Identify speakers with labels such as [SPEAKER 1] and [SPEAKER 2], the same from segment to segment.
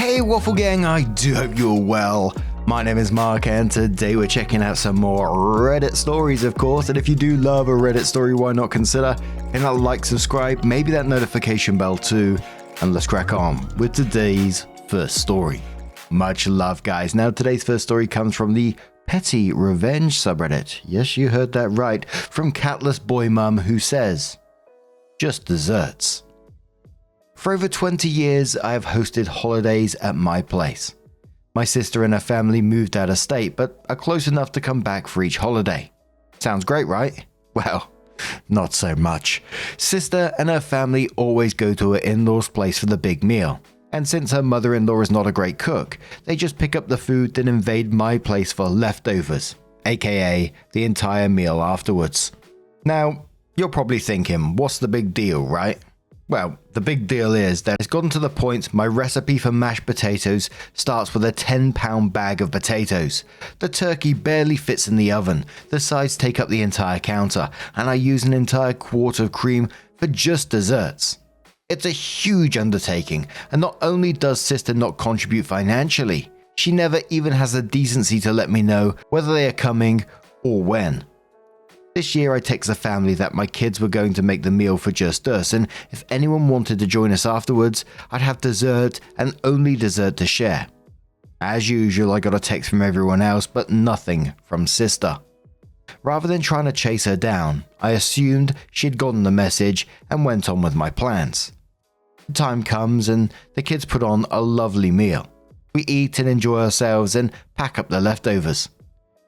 [SPEAKER 1] Hey Waffle Gang, I do hope you're well. My name is Mark and today we're checking out some more Reddit stories, of course. And if you do love a Reddit story, why not consider hitting that like, subscribe, maybe that notification bell too. And let's crack on with today's first story. Much love, guys. Now today's first story comes from the Petty Revenge subreddit. Yes, you heard that right. From Catless Boy Mum, who says, just desserts. For over 20 years, I have hosted holidays at my place. My sister and her family moved out of state, but are close enough to come back for each holiday. Sounds great, right? Well, not so much. Sister and her family always go to her in-law's place for the big meal. And since her mother-in-law is not a great cook, they just pick up the food and invade my place for leftovers, aka the entire meal afterwards. Now, you're probably thinking, what's the big deal, right? Well, the big deal is that it's gotten to the point my recipe for mashed potatoes starts with a 10-pound bag of potatoes. The turkey barely fits in the oven, the sides take up the entire counter, and I use an entire quart of cream for just desserts. It's a huge undertaking, and not only does sister not contribute financially, she never even has the decency to let me know whether they are coming or when. This year I text the family that my kids were going to make the meal for just us, and if anyone wanted to join us afterwards, I'd have dessert and only dessert to share. As usual, I got a text from everyone else, but nothing from sister. Rather than trying to chase her down, I assumed she'd gotten the message and went on with my plans. The time comes and the kids put on a lovely meal. We eat and enjoy ourselves and pack up the leftovers.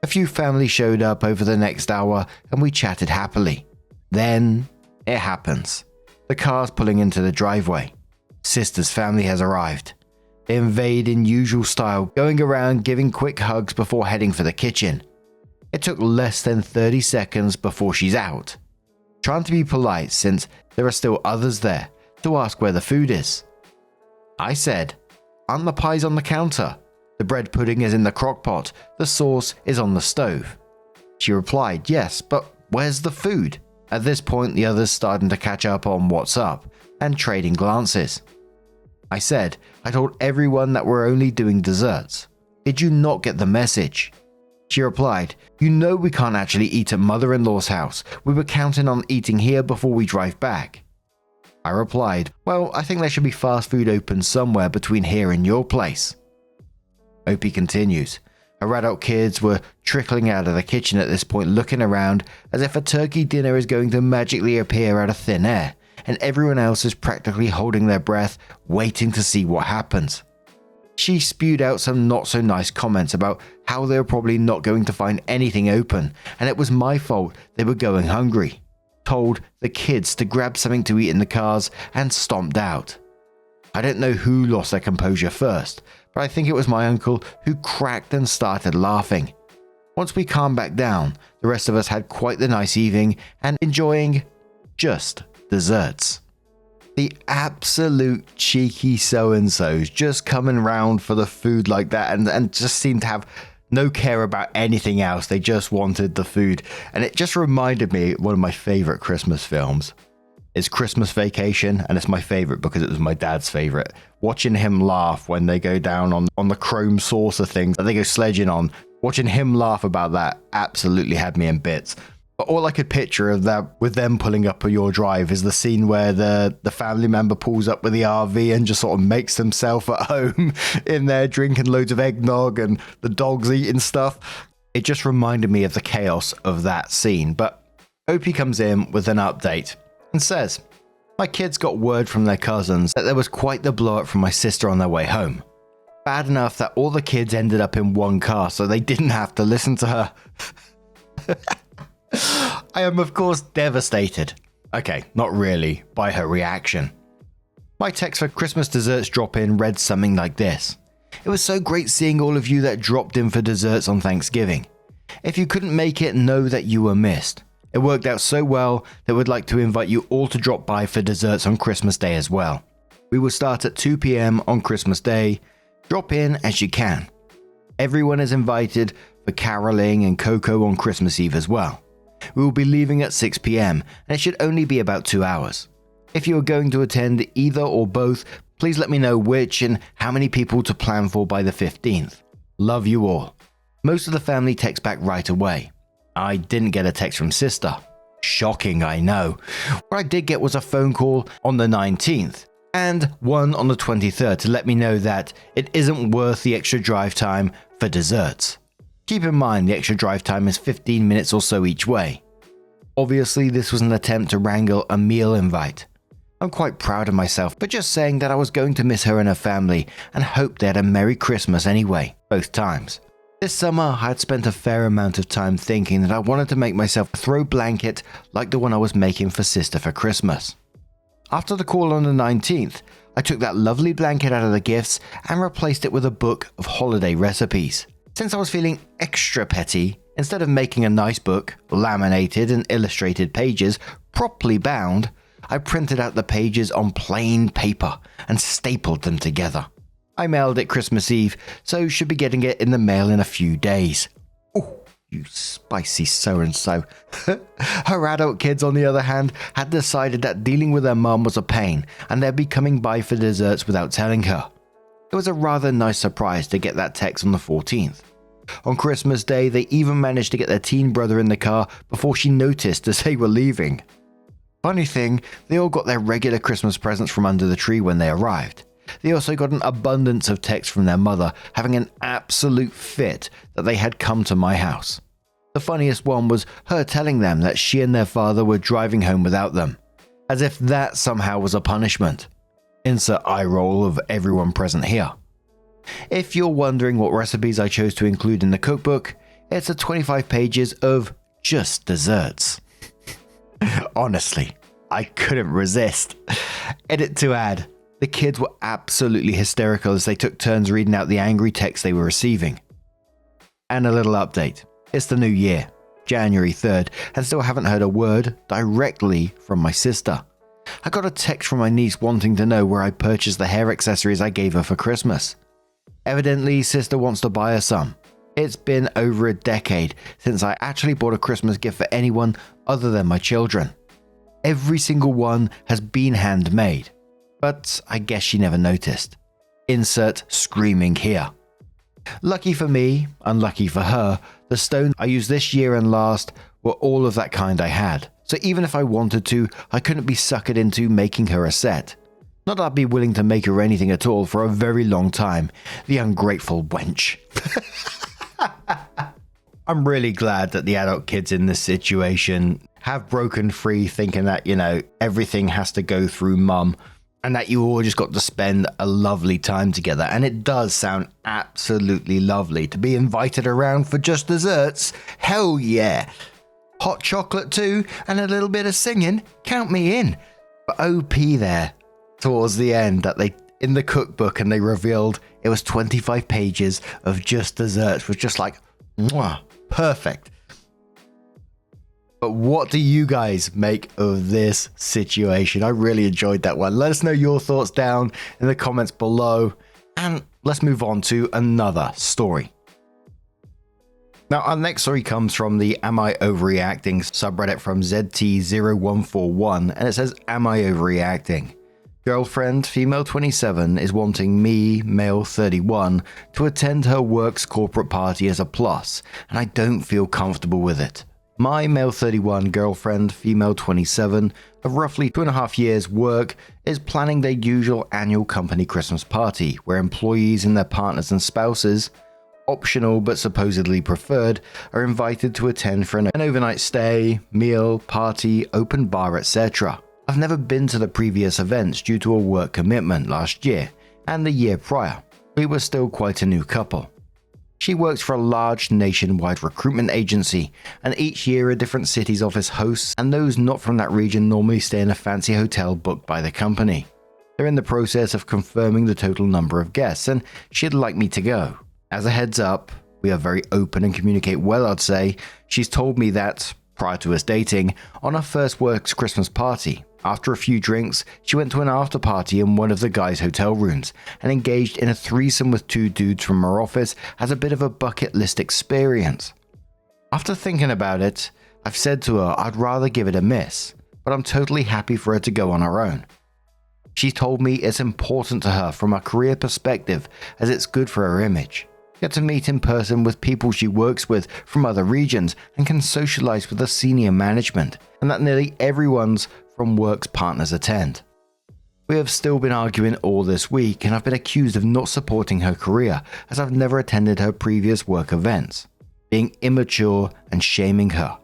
[SPEAKER 1] A few families showed up over the next hour and we chatted happily. Then it happens. The car's pulling into the driveway. Sister's family has arrived. They invade in usual style, going around giving quick hugs before heading for the kitchen. It took less than 30 seconds before she's out. Trying to be polite since there are still others there, to ask where the food is. I said, aren't the pies on the counter? The bread pudding is in the crock pot, the sauce is on the stove. She replied, yes, but where's the food? At this point, the others starting to catch up on what's up and trading glances. I said, I told everyone that we're only doing desserts. Did you not get the message? She replied, you know we can't actually eat at mother-in-law's house. We were counting on eating here before we drive back. I replied, well, I think there should be fast food open somewhere between here and your place. Opie continues, her adult kids were trickling out of the kitchen at this point, looking around as if a turkey dinner is going to magically appear out of thin air, and everyone else is practically holding their breath, waiting to see what happens. She spewed out some not so nice comments about how they were probably not going to find anything open, and it was my fault they were going hungry. Told the kids to grab something to eat in the cars and stomped out. I don't know who lost their composure first, but I think it was my uncle who cracked and started laughing. Once we calmed back down, the rest of us had quite the nice evening and enjoying just desserts. The absolute cheeky so-and-sos just coming round for the food like that and just seemed to have no care about anything else. They just wanted the food. And it just reminded me of one of my favorite Christmas films. It's Christmas Vacation, and it's my favorite because it was my dad's favorite. Watching him laugh when they go down on the chrome saucer things that they go sledging on, watching him laugh about that absolutely had me in bits. But all I could picture of that with them pulling up your drive is the scene where the family member pulls up with the RV and just sort of makes himself at home in there drinking loads of eggnog and the dogs eating stuff. It just reminded me of the chaos of that scene. But Opie comes in with an update and says, my kids got word from their cousins that there was quite the blow up from my sister on their way home. Bad enough that all the kids ended up in one car so they didn't have to listen to her. I am of course devastated. Okay, not really, by her reaction. My text for Christmas desserts drop in read something like this. It was so great seeing all of you that dropped in for desserts on Thanksgiving. If you couldn't make it, know that you were missed. It worked out so well that we'd like to invite you all to drop by for desserts on Christmas Day as well. We will start at 2 p.m. on Christmas Day. Drop in as you can. Everyone is invited for caroling and cocoa on Christmas Eve as well. We will be leaving at 6 p.m. and it should only be about 2 hours. If you are going to attend either or both, Please let me know which and how many people to plan for by the 15th. Love you all. Most of the family text back right away. I didn't get a text from sister. Shocking, I know. What I did get was a phone call on the 19th and one on the 23rd to let me know that it isn't worth the extra drive time for desserts. Keep in mind the extra drive time is 15 minutes or so each way. Obviously, this was an attempt to wrangle a meal invite. I'm quite proud of myself for just saying that I was going to miss her and her family and hoped they had a Merry Christmas anyway, both times. This summer, I had spent a fair amount of time thinking that I wanted to make myself a throw blanket like the one I was making for sister for Christmas. After the call on the 19th, I took that lovely blanket out of the gifts and replaced it with a book of holiday recipes. Since I was feeling extra petty, instead of making a nice book, laminated and illustrated pages, properly bound, I printed out the pages on plain paper and stapled them together. I mailed it Christmas Eve, so should be getting it in the mail in a few days. Oh, you spicy so-and-so. Her adult kids, on the other hand, had decided that dealing with their mum was a pain and they'd be coming by for desserts without telling her. It was a rather nice surprise to get that text on the 14th. On Christmas Day, they even managed to get their teen brother in the car before she noticed as they were leaving. Funny thing, they all got their regular Christmas presents from under the tree when they arrived. They also got an abundance of texts from their mother having an absolute fit that they had come to my house. The funniest one was her telling them that she and their father were driving home without them, as if that somehow was a punishment. Insert eye roll of everyone present here. If you're wondering what recipes I chose to include in the cookbook, it's 25 pages of just desserts. Honestly, I couldn't resist. Edit to add, the kids were absolutely hysterical as they took turns reading out the angry texts they were receiving. And a little update. It's the new year, January 3rd, and still haven't heard a word directly from my sister. I got a text from my niece wanting to know where I purchased the hair accessories I gave her for Christmas. Evidently, sister wants to buy her some. It's been over a decade since I actually bought a Christmas gift for anyone other than my children. Every single one has been handmade, but I guess she never noticed. Insert screaming here. Lucky for me, unlucky for her, the stones I used this year and last were all of that kind I had. So even if I wanted to, I couldn't be suckered into making her a set. Not that I'd be willing to make her anything at all for a very long time. The ungrateful wench. I'm really glad that the adult kids in this situation have broken free thinking that, everything has to go through mum and that you all just got to spend a lovely time together. And it does sound absolutely lovely to be invited around for just desserts. Hell yeah. Hot chocolate too and a little bit of singing. Count me in. But OP there towards the end that they in the cookbook and they revealed it was 25 pages of just desserts was just like, mwah, perfect. But what do you guys make of this situation? I really enjoyed that one. Let us know your thoughts down in the comments below. And let's move on to another story. Now, our next story comes from the Am I Overreacting subreddit from ZT0141. And it says, Am I Overreacting? Girlfriend, female 27, is wanting me, male 31, to attend her work's corporate party as a plus, and I don't feel comfortable with it. My male 31 girlfriend, female 27, of roughly 2.5 years' work, is planning their usual annual company Christmas party, where employees and their partners and spouses, optional but supposedly preferred, are invited to attend for an overnight stay, meal, party, open bar, etc. I've never been to the previous events due to a work commitment last year and the year prior. We were still quite a new couple. She works for a large nationwide recruitment agency, and each year a different city's office hosts, and those not from that region normally stay in a fancy hotel booked by the company. They're in the process of confirming the total number of guests, and she'd like me to go. As a heads up, we are very open and communicate well, I'd say. She's told me that, prior to us dating, on our first work's Christmas party, after a few drinks, she went to an after party in one of the guys' hotel rooms and engaged in a threesome with 2 dudes from her office as a bit of a bucket list experience. After thinking about it, I've said to her I'd rather give it a miss, but I'm totally happy for her to go on her own. She told me it's important to her from a career perspective as it's good for her image. Get to meet in person with people she works with from other regions and can socialize with the senior management, and that nearly everyone's from work's partners attend. We have still been arguing all this week, and I've been accused of not supporting her career as I've never attended her previous work events, being immature and shaming her.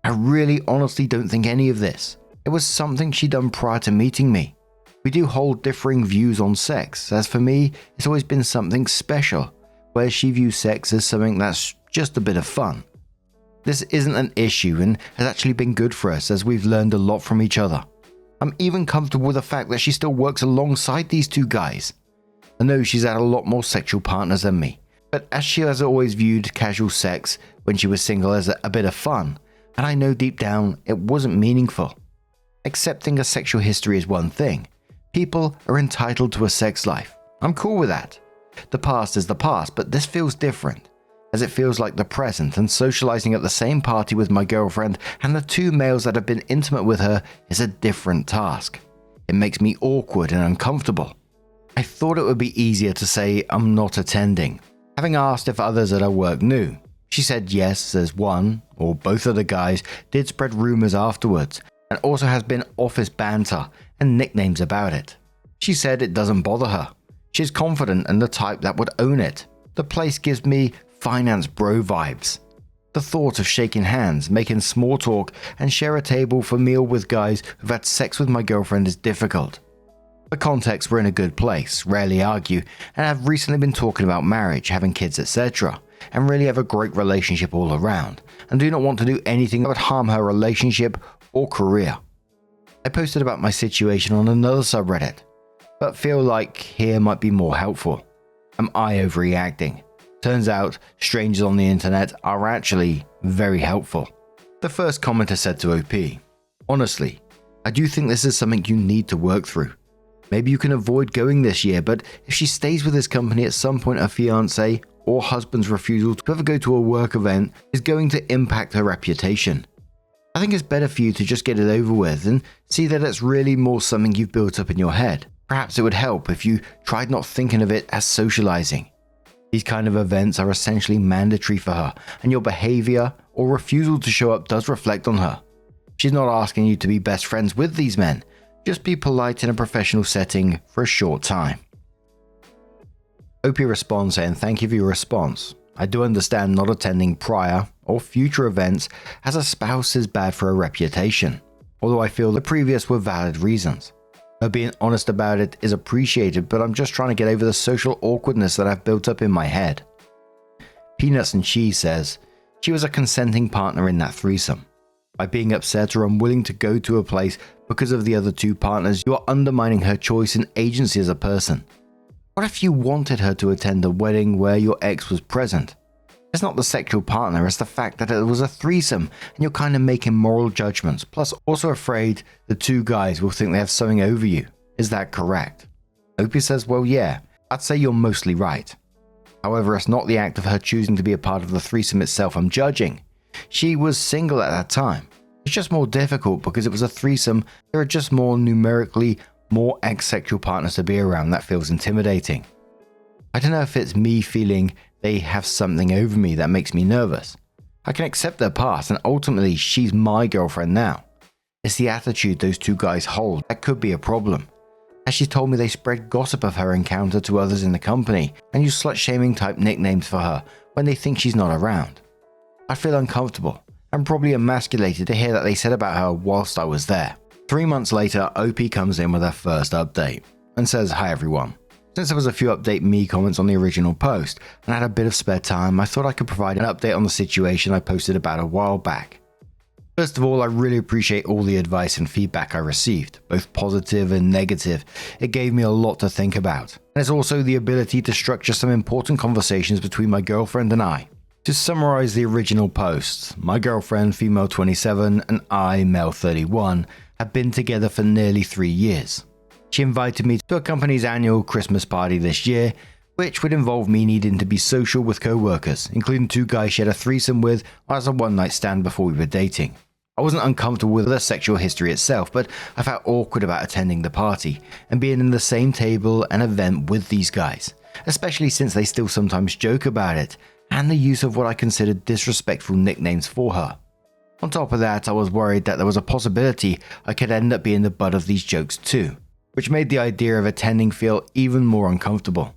[SPEAKER 1] I really honestly don't think any of this. It was something she'd done prior to meeting me. We do hold differing views on sex, as for me, it's always been something special, whereas she views sex as something that's just a bit of fun. This isn't an issue and has actually been good for us as we've learned a lot from each other. I'm even comfortable with the fact that she still works alongside these two guys. I know she's had a lot more sexual partners than me, but as she has always viewed casual sex when she was single as a bit of fun, and I know deep down it wasn't meaningful. Accepting a sexual history is one thing. People are entitled to a sex life. I'm cool with that. The past is the past, but this feels different, as it feels like the present, and socializing at the same party with my girlfriend and the two males that have been intimate with her is a different task. It makes me awkward and uncomfortable. I thought it would be easier to say I'm not attending, having asked if others at her work knew. She said yes, as one or both of the guys did spread rumors afterwards, and also has been office banter and nicknames about it. She said it doesn't bother her. She's confident and the type that would own it. The place gives me finance bro vibes. The thought of shaking hands, making small talk, and share a table for meal with guys who've had sex with my girlfriend is difficult. The context, we're in a good place, rarely argue, and have recently been talking about marriage, having kids, etc., and really have a great relationship all around, and do not want to do anything that would harm her relationship or career. I posted about my situation on another subreddit, but feel like here might be more helpful. Am I overreacting? Turns out, strangers on the internet are actually very helpful. The first commenter said to OP, "Honestly, I do think this is something you need to work through. Maybe you can avoid going this year, but if she stays with this company at some point, her fiance or husband's refusal to ever go to a work event is going to impact her reputation. I think it's better for you to just get it over with and see that it's really more something you've built up in your head. Perhaps it would help if you tried not thinking of it as socializing. These kind of events are essentially mandatory for her, and your behavior or refusal to show up does reflect on her. She's not asking you to be best friends with these men, just be polite in a professional setting for a short time." OP responds saying, "Thank you for your response. I do understand not attending prior or future events as a spouse is bad for a reputation, although I feel the previous were valid reasons. Her being honest about it is appreciated, but I'm just trying to get over the social awkwardness that I've built up in my head." Peanuts and Cheese says, "She was a consenting partner in that threesome. By being upset or unwilling to go to a place because of the other two partners, you are undermining her choice and agency as a person. What if you wanted her to attend a wedding where your ex was present? It's not the sexual partner, it's the fact that it was a threesome and you're kind of making moral judgments, plus also afraid the two guys will think they have something over you. Is that correct?" Opie says, "Well, yeah, I'd say you're mostly right. However, it's not the act of her choosing to be a part of the threesome itself I'm judging. She was single at that time. It's just more difficult because it was a threesome. There are just more numerically more ex-sexual partners to be around. That feels intimidating. I don't know if it's me feeling they have something over me that makes me nervous. I can accept their past and ultimately she's my girlfriend now. It's the attitude those two guys hold that could be a problem. As she told me, they spread gossip of her encounter to others in the company and use slut-shaming type nicknames for her when they think she's not around. I feel uncomfortable and probably emasculated to hear that they said about her whilst I was there." 3 months later, OP comes in with her first update and says, "Hi everyone. Since there was a few update me comments on the original post and I had a bit of spare time, I thought I could provide an update on the situation I posted about a while back. First of all, I really appreciate all the advice and feedback I received, both positive and negative. It gave me a lot to think about. And it's also the ability to structure some important conversations between my girlfriend and I. To summarize the original post, my girlfriend, female 27, and I, male 31, have been together for nearly 3 years. She invited me to a company's annual Christmas party this year, which would involve me needing to be social with co-workers, including 2 guys she had a threesome with as a one-night stand before we were dating. I wasn't uncomfortable with her sexual history itself, but I felt awkward about attending the party and being in the same table and event with these guys, especially since they still sometimes joke about it and the use of what I considered disrespectful nicknames for her. On top of that, I was worried that there was a possibility I could end up being the butt of these jokes too, which made the idea of attending feel even more uncomfortable.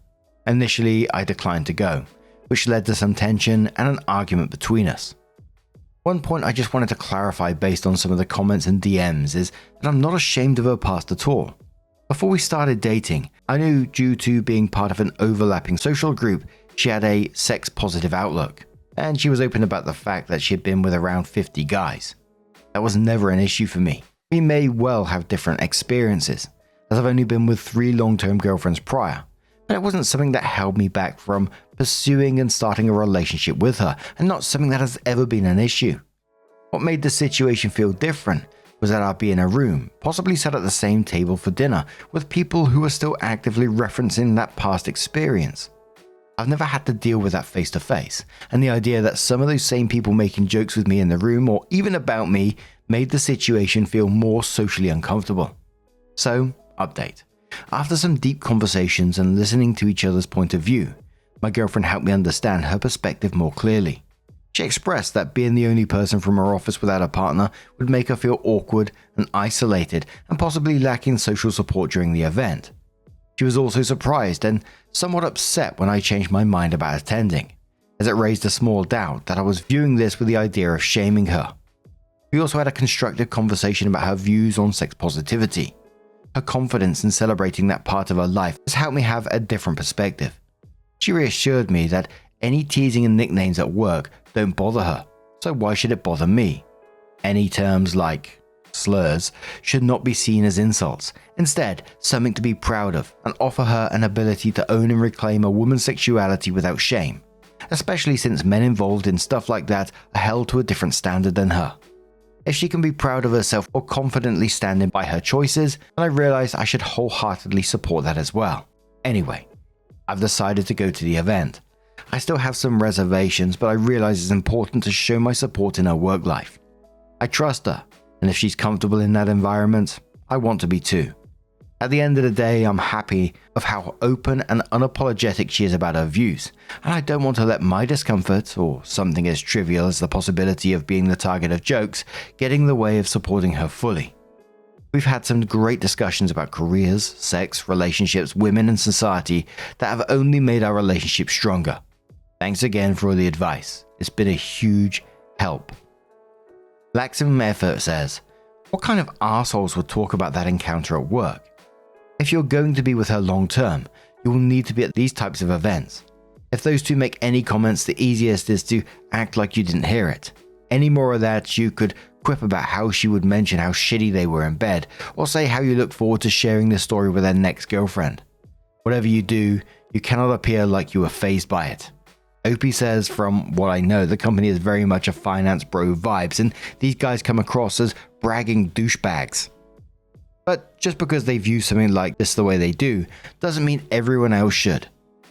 [SPEAKER 1] Initially, I declined to go, which led to some tension and an argument between us. One point I just wanted to clarify based on some of the comments and DMs is that I'm not ashamed of her past at all. Before we started dating, I knew due to being part of an overlapping social group, she had a sex-positive outlook, and she was open about the fact that she had been with around 50 guys. That was never an issue for me. We may well have different experiences, as I've only been with 3 long-term girlfriends prior, but it wasn't something that held me back from pursuing and starting a relationship with her, and not something that has ever been an issue. What made the situation feel different was that I'd be in a room, possibly sat at the same table for dinner, with people who were still actively referencing that past experience. I've never had to deal with that face to face, and the idea that some of those same people making jokes with me in the room or even about me made the situation feel more socially uncomfortable. So, update. After some deep conversations and listening to each other's point of view, my girlfriend helped me understand her perspective more clearly. She expressed that being the only person from her office without a partner would make her feel awkward and isolated and possibly lacking social support during the event. She was also surprised and somewhat upset when I changed my mind about attending, as it raised a small doubt that I was viewing this with the idea of shaming her. We also had a constructive conversation about her views on sex positivity. Her confidence in celebrating that part of her life has helped me have a different perspective. She reassured me that any teasing and nicknames at work don't bother her, so why should it bother me? Any terms like slurs should not be seen as insults, instead something to be proud of, and offer her an ability to own and reclaim a woman's sexuality without shame, especially since men involved in stuff like that are held to a different standard than her. If she can be proud of herself or confidently standing by her choices, then I realized I should wholeheartedly support that as well. Anyway, I've decided to go to the event. I still have some reservations, but I realize it's important to show my support in her work life. I trust her, and if she's comfortable in that environment, I want to be too. At the end of the day, I'm happy of how open and unapologetic she is about her views, and I don't want to let my discomfort, or something as trivial as the possibility of being the target of jokes, get in the way of supporting her fully. We've had some great discussions about careers, sex, relationships, women, and society that have only made our relationship stronger. Thanks again for all the advice. It's been a huge help. Laxim Effort says, what kind of assholes would talk about that encounter at work? If you're going to be with her long term, you will need to be at these types of events. If those two make any comments, the easiest is to act like you didn't hear it. Any more of that, you could quip about how she would mention how shitty they were in bed, or say how you look forward to sharing this story with their next girlfriend. Whatever you do, you cannot appear like you were fazed by it. Opie says, from what I know, the company is very much a finance bro vibes, and these guys come across as bragging douchebags. But just because they view something like this the way they do, doesn't mean everyone else should.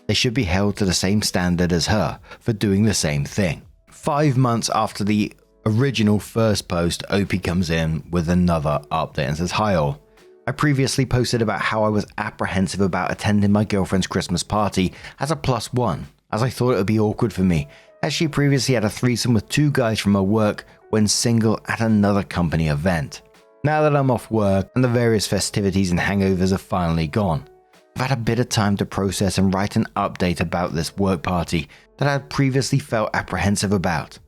[SPEAKER 1] They should be held to the same standard as her for doing the same thing. 5 months after the original first post, Opie comes in with another update and says, hi all. I previously posted about how I was apprehensive about attending my girlfriend's Christmas party as a +1, as I thought it would be awkward for me, as she previously had a threesome with 2 guys from her work when single at another company event. Now that I'm off work and the various festivities and hangovers are finally gone, I've had a bit of time to process and write an update about this work party that I had previously felt apprehensive about.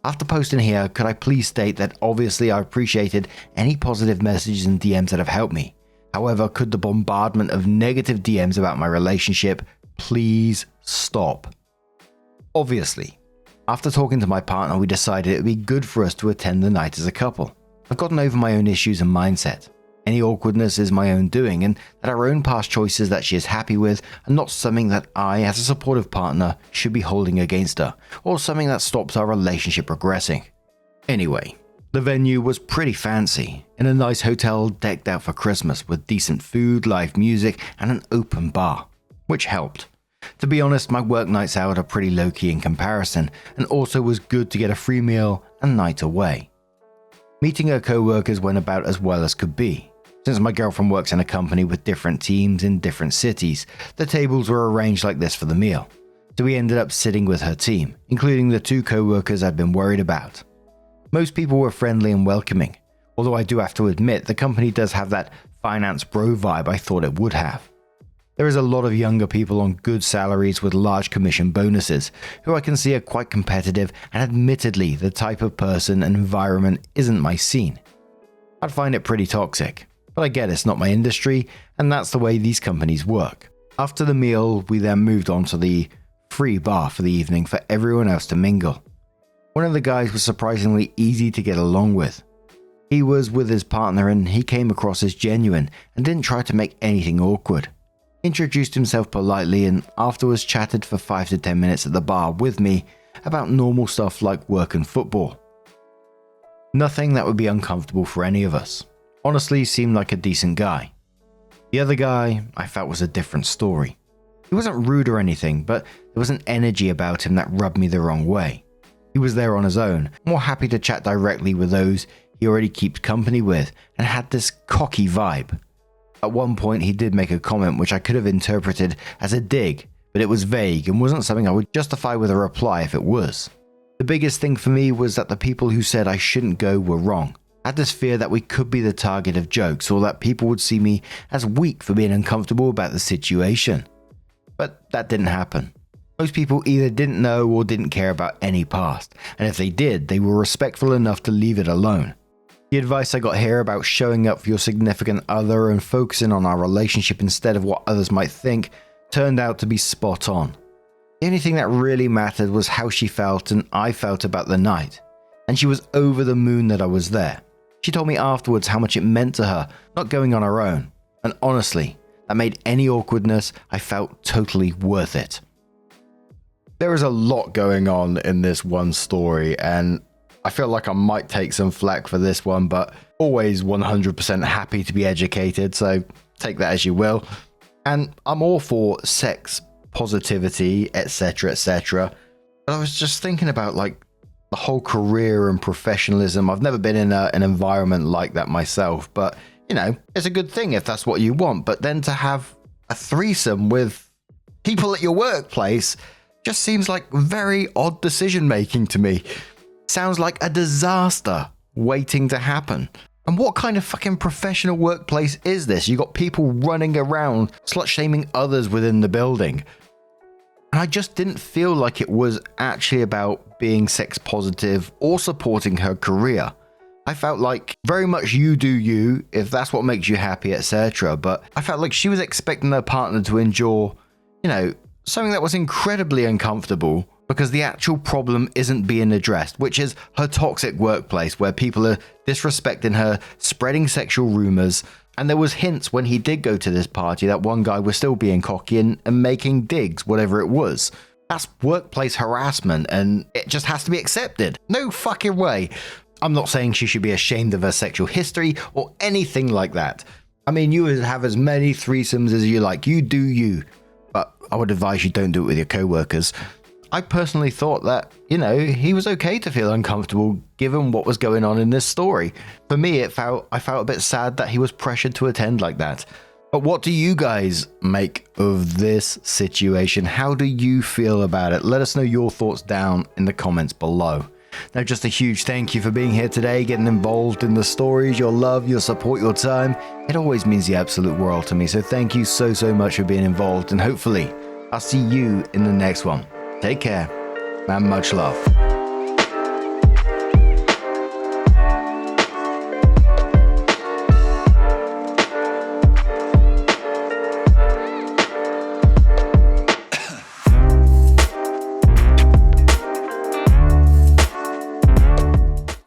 [SPEAKER 1] After posting here, could I please state that obviously I appreciated any positive messages and DMs that have helped me. However, could the bombardment of negative DMs about my relationship please stop? Obviously, after talking to my partner, we decided it would be good for us to attend the night as a couple. I've gotten over my own issues and mindset. Any awkwardness is my own doing, and that our own past choices that she is happy with are not something that I, as a supportive partner, should be holding against her, or something that stops our relationship progressing. Anyway, the venue was pretty fancy, in a nice hotel decked out for Christmas with decent food, live music, and an open bar, which helped. To be honest, my work nights out are pretty low-key in comparison, and also was good to get a free meal and night away. Meeting her co-workers went about as well as could be. Since my girlfriend works in a company with different teams in different cities, the tables were arranged like this for the meal. So we ended up sitting with her team, including the 2 co-workers I'd been worried about. Most people were friendly and welcoming, although I do have to admit the company does have that finance bro vibe I thought it would have. There is a lot of younger people on good salaries with large commission bonuses, who I can see are quite competitive, and admittedly the type of person and environment isn't my scene. I'd find it pretty toxic, but I get it's not my industry, and that's the way these companies work. After the meal, we then moved on to the free bar for the evening for everyone else to mingle. One of the guys was surprisingly easy to get along with. He was with his partner and he came across as genuine and didn't try to make anything awkward. He introduced himself politely and afterwards chatted for 5 to 10 minutes at the bar with me about normal stuff like work and football. Nothing that would be uncomfortable for any of us. Honestly, seemed like a decent guy. The other guy I felt was a different story. He wasn't rude or anything, but there was an energy about him that rubbed me the wrong way. He was there on his own, more happy to chat directly with those he already keeps company with, and had this cocky vibe. At one point he did make a comment which I could have interpreted as a dig, but it was vague and wasn't something I would justify with a reply if it was. The biggest thing for me was that the people who said I shouldn't go were wrong. I had this fear that we could be the target of jokes, or that people would see me as weak for being uncomfortable about the situation. But that didn't happen. Most people either didn't know or didn't care about any past, and if they did, they were respectful enough to leave it alone. The advice I got here about showing up for your significant other and focusing on our relationship instead of what others might think turned out to be spot on. The only thing that really mattered was how she felt and I felt about the night, and she was over the moon that I was there. She told me afterwards how much it meant to her not going on her own, and honestly, that made any awkwardness I felt totally worth it. There is a lot going on in this one story, and I feel like I might take some flack for this one, but always 100% happy to be educated, so take that as you will. And I'm all for sex positivity, etc., etc. But I was just thinking about like the whole career and professionalism. I've never been in an environment like that myself, but you know, it's a good thing if that's what you want. But then to have a threesome with people at your workplace just seems like very odd decision making to me. Sounds like a disaster waiting to happen. And what kind of fucking professional workplace is this? You got people running around slut shaming others within the building. And I just didn't feel like it was actually about being sex positive or supporting her career. I felt like very much you do you, if that's what makes you happy, etc. But I felt like she was expecting her partner to endure, you know, something that was incredibly uncomfortable because the actual problem isn't being addressed, which is her toxic workplace where people are disrespecting her, spreading sexual rumors. And there was hints when he did go to this party that one guy was still being cocky and making digs, whatever it was. That's workplace harassment and it just has to be accepted. No fucking way. I'm not saying she should be ashamed of her sexual history or anything like that. I mean, you would have as many threesomes as you like. You do you. But I would advise you don't do it with your co-workers. I personally thought that, you know, he was okay to feel uncomfortable given what was going on in this story. For me, I felt a bit sad that he was pressured to attend like that. But what do you guys make of this situation? How do you feel about it? Let us know your thoughts down in the comments below. Now, just a huge thank you for being here today, getting involved in the stories, your love, your support, your time. It always means the absolute world to me. So thank you so much for being involved, and hopefully I'll see you in the next one. Take care and much love.